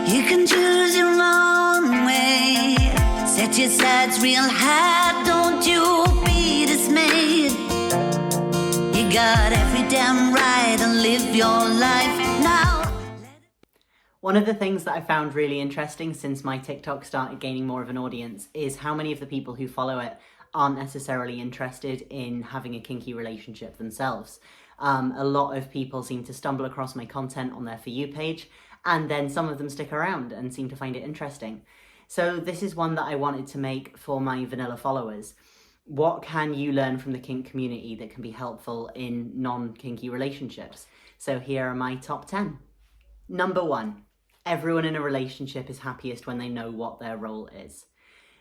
You can choose your own way. Set your sights real high, don't you be dismayed. You got every damn right to live your life now. One of the things that I found really interesting since my TikTok started gaining more of an audience is how many of the people who follow it aren't necessarily interested in having a kinky relationship themselves. A lot of people seem to stumble across my content on their For You page, and then some of them stick around and seem to find it interesting. So this is one that I wanted to make for my vanilla followers. What can you learn from the kink community that can be helpful in non-kinky relationships? So here are my top 10. Number 1, everyone in a relationship is happiest when they know what their role is.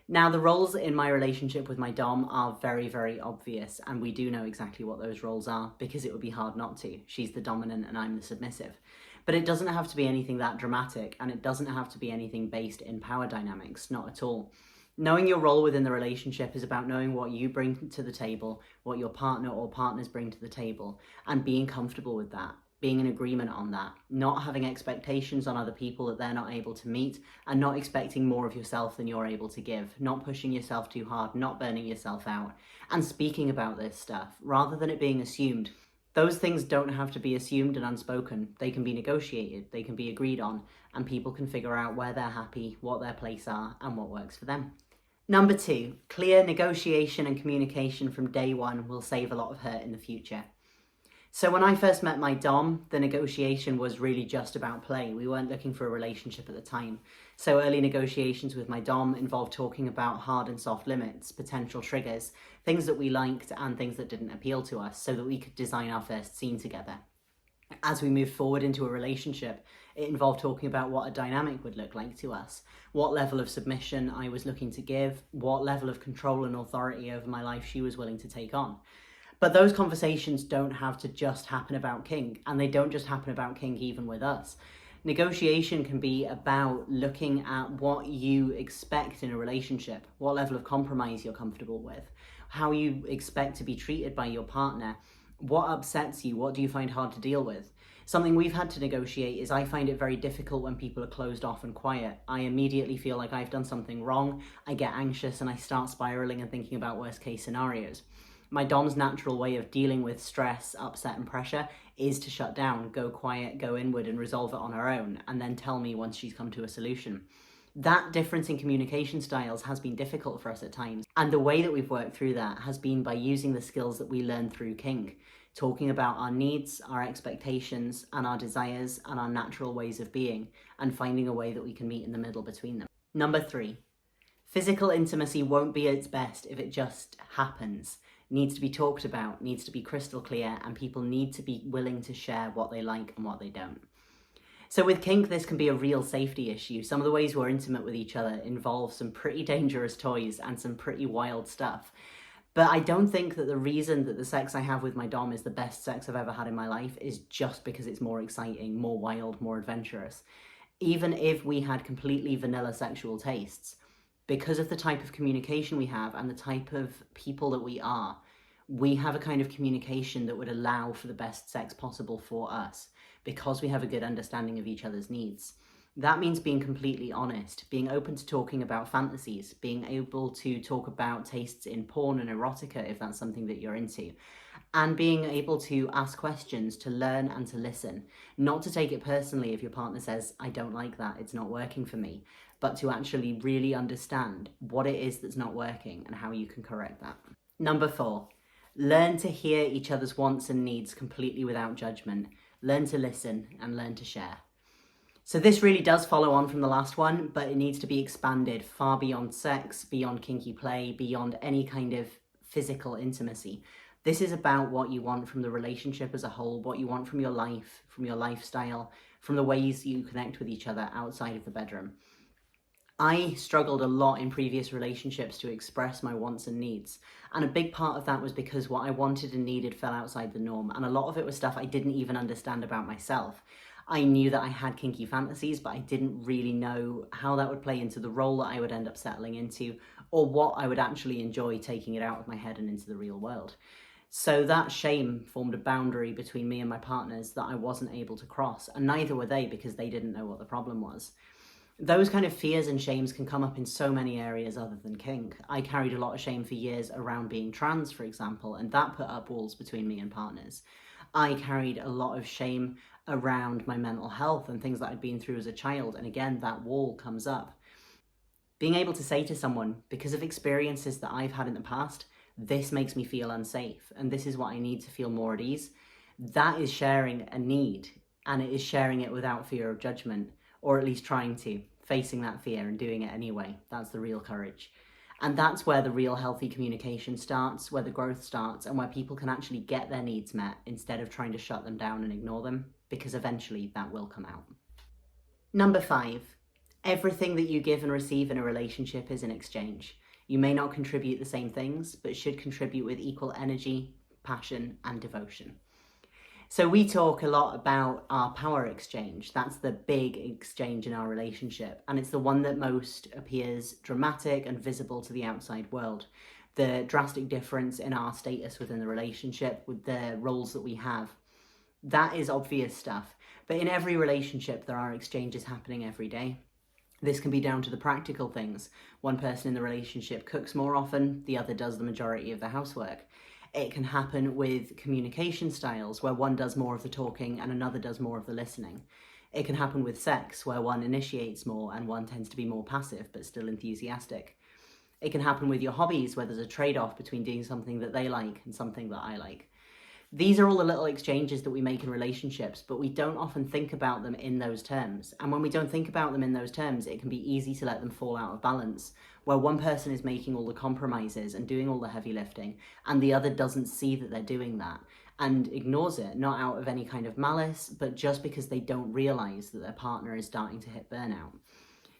Now, the roles in my relationship with my dom are very, very obvious, and we do know exactly what those roles are because it would be hard not to. She's the dominant and I'm the submissive. But it doesn't have to be anything that dramatic, and it doesn't have to be anything based in power dynamics, not at all. Knowing your role within the relationship is about knowing what you bring to the table, what your partner or partners bring to the table, and being comfortable with that. Being in agreement on that, not having expectations on other people that they're not able to meet, and not expecting more of yourself than you're able to give, not pushing yourself too hard, not burning yourself out, and speaking about this stuff rather than it being assumed. Those things don't have to be assumed and unspoken. They can be negotiated, they can be agreed on, and people can figure out where they're happy, what their place are, and what works for them. Number 2, clear negotiation and communication from day one will save a lot of hurt in the future. So when I first met my dom, the negotiation was really just about play. We weren't looking for a relationship at the time. So early negotiations with my dom involved talking about hard and soft limits, potential triggers, things that we liked and things that didn't appeal to us so that we could design our first scene together. As we moved forward into a relationship, it involved talking about what a dynamic would look like to us, what level of submission I was looking to give, what level of control and authority over my life she was willing to take on. But those conversations don't have to just happen about kink, and they don't just happen about kink even with us. Negotiation can be about looking at what you expect in a relationship, what level of compromise you're comfortable with, how you expect to be treated by your partner, what upsets you, what do you find hard to deal with. Something we've had to negotiate is I find it very difficult when people are closed off and quiet. I immediately feel like I've done something wrong, I get anxious and I start spiraling and thinking about worst case scenarios. My dom's natural way of dealing with stress, upset and pressure is to shut down, go quiet, go inward and resolve it on her own, and then tell me once she's come to a solution. That difference in communication styles has been difficult for us at times, and the way that we've worked through that has been by using the skills that we learned through kink, talking about our needs, our expectations, and our desires, and our natural ways of being, and finding a way that we can meet in the middle between them. Number 3, physical intimacy won't be its best if it just happens. Needs to be talked about, needs to be crystal clear, and people need to be willing to share what they like and what they don't. So with kink, this can be a real safety issue. Some of the ways we're intimate with each other involve some pretty dangerous toys and some pretty wild stuff. But I don't think that the reason that the sex I have with my dom is the best sex I've ever had in my life is just because it's more exciting, more wild, more adventurous. Even if we had completely vanilla sexual tastes, because of the type of communication we have and the type of people that we have a kind of communication that would allow for the best sex possible for us because we have a good understanding of each other's needs. That means being completely honest, being open to talking about fantasies, being able to talk about tastes in porn and erotica if that's something that you're into, and being able to ask questions, to learn and to listen. Not to take it personally if your partner says, I don't like that, it's not working for me, but to actually really understand what it is that's not working and how you can correct that. Number 4, learn to hear each other's wants and needs completely without judgment. Learn to listen and learn to share. So this really does follow on from the last one, but it needs to be expanded far beyond sex, beyond kinky play, beyond any kind of physical intimacy. This is about what you want from the relationship as a whole, what you want from your life, from your lifestyle, from the ways you connect with each other outside of the bedroom. I struggled a lot in previous relationships to express my wants and needs. And a big part of that was because what I wanted and needed fell outside the norm. And a lot of it was stuff I didn't even understand about myself. I knew that I had kinky fantasies, but I didn't really know how that would play into the role that I would end up settling into, or what I would actually enjoy taking it out of my head and into the real world. So that shame formed a boundary between me and my partners that I wasn't able to cross, and neither were they because they didn't know what the problem was. Those kind of fears and shames can come up in so many areas other than kink. I carried a lot of shame for years around being trans, for example, and that put up walls between me and partners. I carried a lot of shame around my mental health and things that I'd been through as a child, and again, that wall comes up. Being able to say to someone, because of experiences that I've had in the past, this makes me feel unsafe, and this is what I need to feel more at ease, that is sharing a need, and it is sharing it without fear of judgment, or at least trying to, facing that fear and doing it anyway. That's the real courage. And that's where the real healthy communication starts, where the growth starts, and where people can actually get their needs met instead of trying to shut them down and ignore them, because eventually that will come out. Number 5, everything that you give and receive in a relationship is an exchange. You may not contribute the same things, but should contribute with equal energy, passion, and devotion. So we talk a lot about our power exchange. That's the big exchange in our relationship, and it's the one that most appears dramatic and visible to the outside world. The drastic difference in our status within the relationship, with the roles that we have. That is obvious stuff, but in every relationship there are exchanges happening every day. This can be down to the practical things. One person in the relationship cooks more often, the other does the majority of the housework. It can happen with communication styles, where one does more of the talking and another does more of the listening. It can happen with sex, where one initiates more and one tends to be more passive but still enthusiastic. It can happen with your hobbies, where there's a trade-off between doing something that they like and something that I like. These are all the little exchanges that we make in relationships, but we don't often think about them in those terms. And when we don't think about them in those terms, it can be easy to let them fall out of balance, where one person is making all the compromises and doing all the heavy lifting, and the other doesn't see that they're doing that and ignores it, not out of any kind of malice, but just because they don't realize that their partner is starting to hit burnout.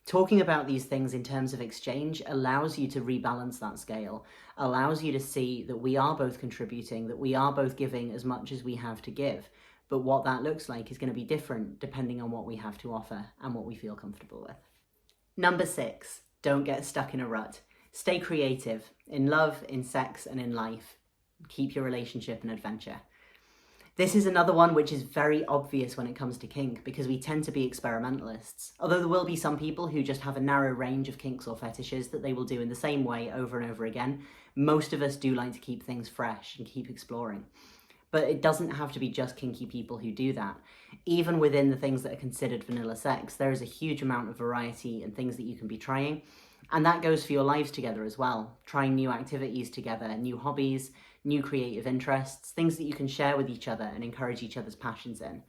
Talking about these things in terms of exchange allows you to rebalance that scale, allows you to see that we are both contributing, that we are both giving as much as we have to give, but what that looks like is going to be different depending on what we have to offer and what we feel comfortable with. Number 6, don't get stuck in a rut. Stay creative in love, in sex, and in life. Keep your relationship an adventure. This is another one which is very obvious when it comes to kink, because we tend to be experimentalists. Although there will be some people who just have a narrow range of kinks or fetishes that they will do in the same way over and over again, most of us do like to keep things fresh and keep exploring. But it doesn't have to be just kinky people who do that. Even within the things that are considered vanilla sex, there is a huge amount of variety and things that you can be trying. And that goes for your lives together as well. Trying new activities together, new hobbies, new creative interests, things that you can share with each other and encourage each other's passions in.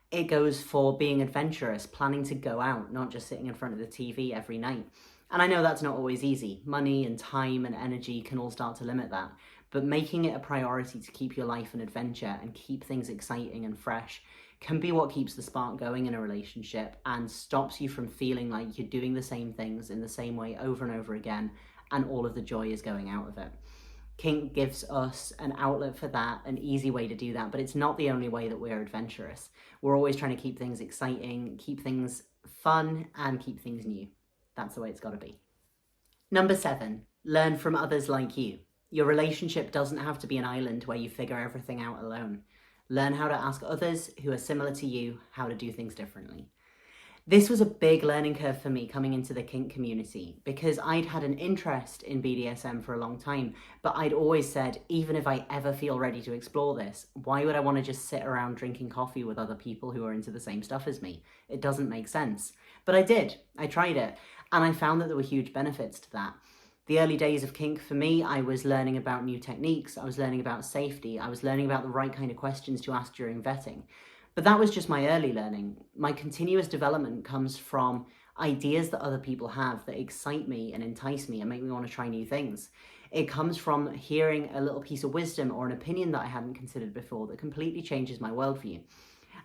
It goes for being adventurous, planning to go out, not just sitting in front of the TV every night. And I know that's not always easy. Money and time and energy can all start to limit that. But making it a priority to keep your life an adventure and keep things exciting and fresh can be what keeps the spark going in a relationship and stops you from feeling like you're doing the same things in the same way over and over again and all of the joy is going out of it. Kink gives us an outlet for that, an easy way to do that, but it's not the only way that we're adventurous. We're always trying to keep things exciting, keep things fun, and keep things new. That's the way it's got to be. Number 7, learn from others like you. Your relationship doesn't have to be an island where you figure everything out alone. Learn how to ask others who are similar to you how to do things differently. This was a big learning curve for me coming into the kink community, because I'd had an interest in BDSM for a long time, but I'd always said, even if I ever feel ready to explore this, why would I want to just sit around drinking coffee with other people who are into the same stuff as me? It doesn't make sense. But I did. I tried it, and I found that there were huge benefits to that. The early days of kink for me, I was learning about new techniques, I was learning about safety, I was learning about the right kind of questions to ask during vetting. But that was just my early learning. My continuous development comes from ideas that other people have that excite me and entice me and make me want to try new things. It comes from hearing a little piece of wisdom or an opinion that I hadn't considered before that completely changes my worldview.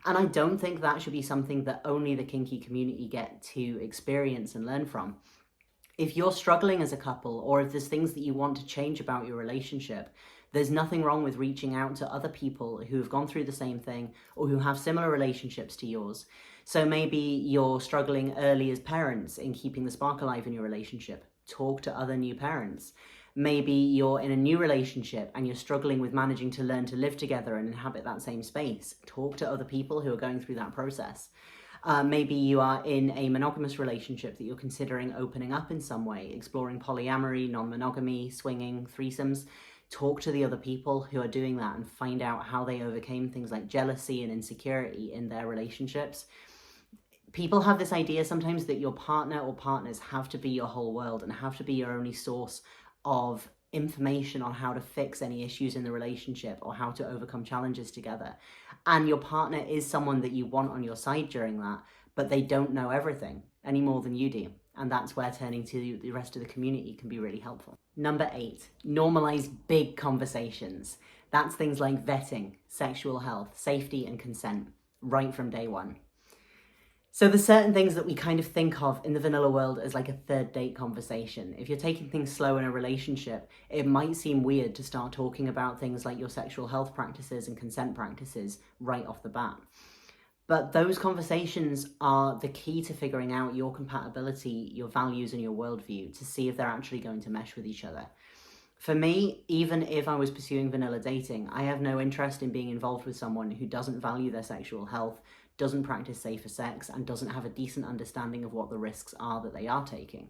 And I don't think that should be something that only the kinky community get to experience and learn from. If you're struggling as a couple, or if there's things that you want to change about your relationship, there's nothing wrong with reaching out to other people who have gone through the same thing or who have similar relationships to yours. So maybe you're struggling early as parents in keeping the spark alive in your relationship. Talk to other new parents. Maybe you're in a new relationship and you're struggling with managing to learn to live together and inhabit that same space. Talk to other people who are going through that process. Maybe you are in a monogamous relationship that you're considering opening up in some way, exploring polyamory, non-monogamy, swinging, threesomes. Talk to the other people who are doing that and find out how they overcame things like jealousy and insecurity in their relationships. People have this idea sometimes that your partner or partners have to be your whole world and have to be your only source of information on how to fix any issues in the relationship or how to overcome challenges together. And your partner is someone that you want on your side during that, but they don't know everything any more than you do. And that's where turning to the rest of the community can be really helpful. Number 8, normalize big conversations. That's things like vetting, sexual health, safety, and consent, right from day one. So there's certain things that we kind of think of in the vanilla world as like a third date conversation. If you're taking things slow in a relationship, it might seem weird to start talking about things like your sexual health practices and consent practices right off the bat. But those conversations are the key to figuring out your compatibility, your values, and your worldview to see if they're actually going to mesh with each other. For me, even if I was pursuing vanilla dating, I have no interest in being involved with someone who doesn't value their sexual health, doesn't practice safer sex, and doesn't have a decent understanding of what the risks are that they are taking.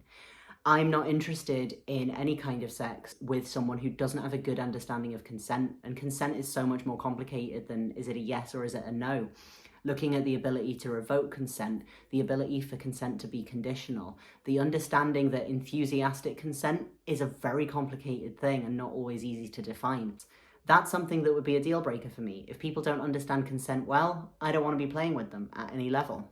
I'm not interested in any kind of sex with someone who doesn't have a good understanding of consent, and consent is so much more complicated than is it a yes or is it a no. Looking at the ability to revoke consent, the ability for consent to be conditional, the understanding that enthusiastic consent is a very complicated thing and not always easy to define. That's something that would be a deal breaker for me. If people don't understand consent well, I don't want to be playing with them at any level.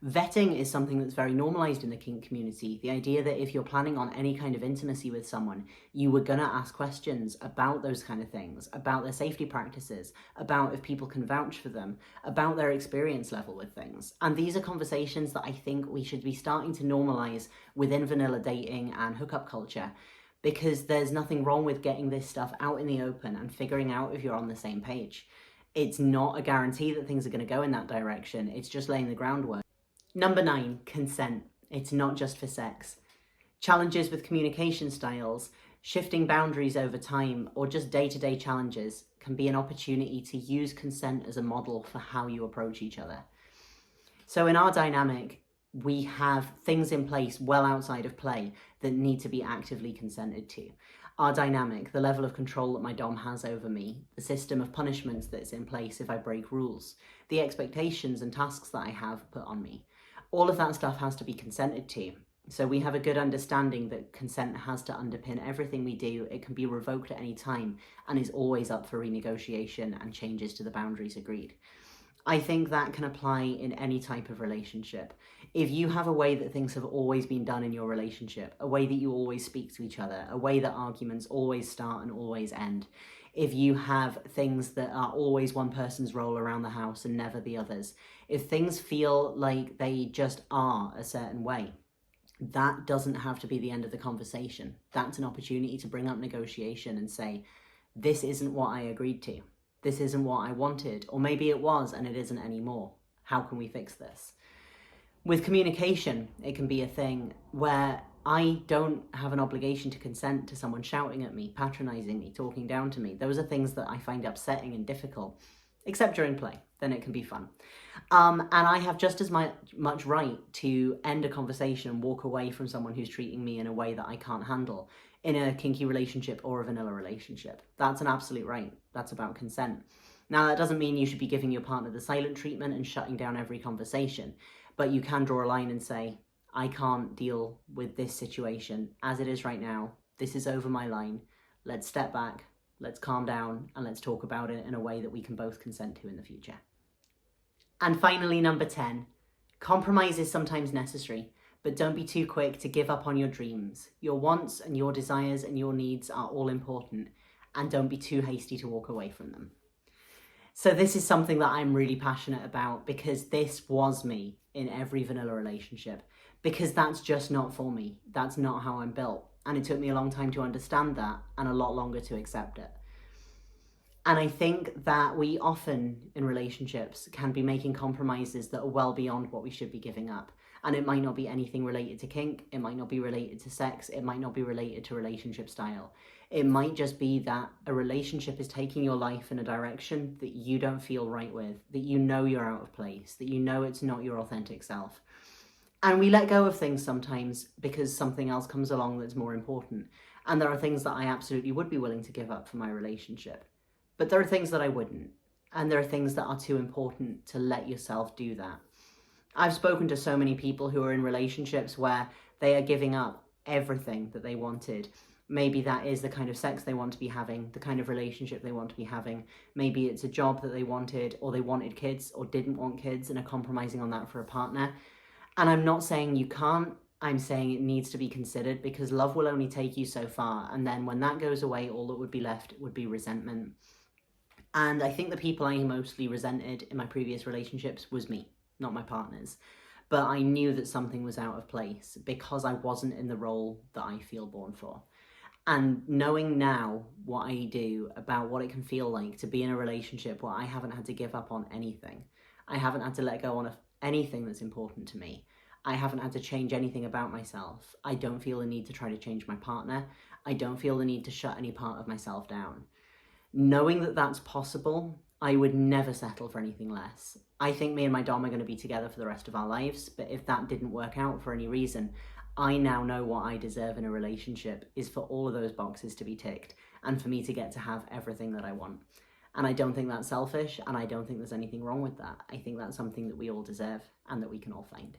Vetting is something that's very normalized in the kink community. The idea that if you're planning on any kind of intimacy with someone, you were gonna ask questions about those kind of things, about their safety practices, about if people can vouch for them, about their experience level with things. And these are conversations that I think we should be starting to normalize within vanilla dating and hookup culture, because there's nothing wrong with getting this stuff out in the open and figuring out if you're on the same page. It's not a guarantee that things are gonna go in that direction, it's just laying the groundwork. Number 9, consent. It's not just for sex. Challenges with communication styles, shifting boundaries over time, or just day-to-day challenges can be an opportunity to use consent as a model for how you approach each other. So in our dynamic, we have things in place well outside of play that need to be actively consented to. Our dynamic, the level of control that my dom has over me, the system of punishments that's in place if I break rules, the expectations and tasks that I have put on me. All of that stuff has to be consented to. So we have a good understanding that consent has to underpin everything we do. It can be revoked at any time and is always up for renegotiation and changes to the boundaries agreed. I think that can apply in any type of relationship. If you have a way that things have always been done in your relationship, a way that you always speak to each other, a way that arguments always start and always end, if you have things that are always one person's role around the house and never the others, if things feel like they just are a certain way, that doesn't have to be the end of the conversation. That's an opportunity to bring up negotiation and say, this isn't what I agreed to. This isn't what I wanted, or maybe it was and it isn't anymore. How can we fix this? With communication, it can be a thing where I don't have an obligation to consent to someone shouting at me, patronizing me, talking down to me. Those are things that I find upsetting and difficult, except during play. Then it can be fun. And I have just as much right to end a conversation and walk away from someone who's treating me in a way that I can't handle in a kinky relationship or a vanilla relationship. That's an absolute right. That's about consent. Now, that doesn't mean you should be giving your partner the silent treatment and shutting down every conversation, but you can draw a line and say, I can't deal with this situation as it is right now. This is over my line. Let's step back, let's calm down, and let's talk about it in a way that we can both consent to in the future. And finally, number 10, compromise is sometimes necessary, but don't be too quick to give up on your dreams. Your wants and your desires and your needs are all important, and don't be too hasty to walk away from them. So this is something that I'm really passionate about, because this was me in every vanilla relationship, because that's just not for me. That's not how I'm built. And it took me a long time to understand that and a lot longer to accept it. And I think that we often, in relationships, can be making compromises that are well beyond what we should be giving up. And it might not be anything related to kink, it might not be related to sex, it might not be related to relationship style. It might just be that a relationship is taking your life in a direction that you don't feel right with, that you know you're out of place, that you know it's not your authentic self. And we let go of things sometimes because something else comes along that's more important. And there are things that I absolutely would be willing to give up for my relationship. But there are things that I wouldn't. And there are things that are too important to let yourself do that. I've spoken to so many people who are in relationships where they are giving up everything that they wanted. Maybe that is the kind of sex they want to be having, the kind of relationship they want to be having. Maybe it's a job that they wanted, or they wanted kids or didn't want kids and are compromising on that for a partner. And I'm not saying you can't, I'm saying it needs to be considered, because love will only take you so far. And then when that goes away, all that would be left would be resentment. And I think the people I mostly resented in my previous relationships was me, not my partners. But I knew that something was out of place because I wasn't in the role that I feel born for. And knowing now what I do about what it can feel like to be in a relationship where I haven't had to give up on anything, I haven't had to let go on anything that's important to me, I haven't had to change anything about myself, I don't feel the need to try to change my partner, I don't feel the need to shut any part of myself down. Knowing that that's possible, I would never settle for anything less. I think me and my dom are going to be together for the rest of our lives, but if that didn't work out for any reason, I now know what I deserve in a relationship is for all of those boxes to be ticked and for me to get to have everything that I want. And I don't think that's selfish, and I don't think there's anything wrong with that. I think that's something that we all deserve and that we can all find.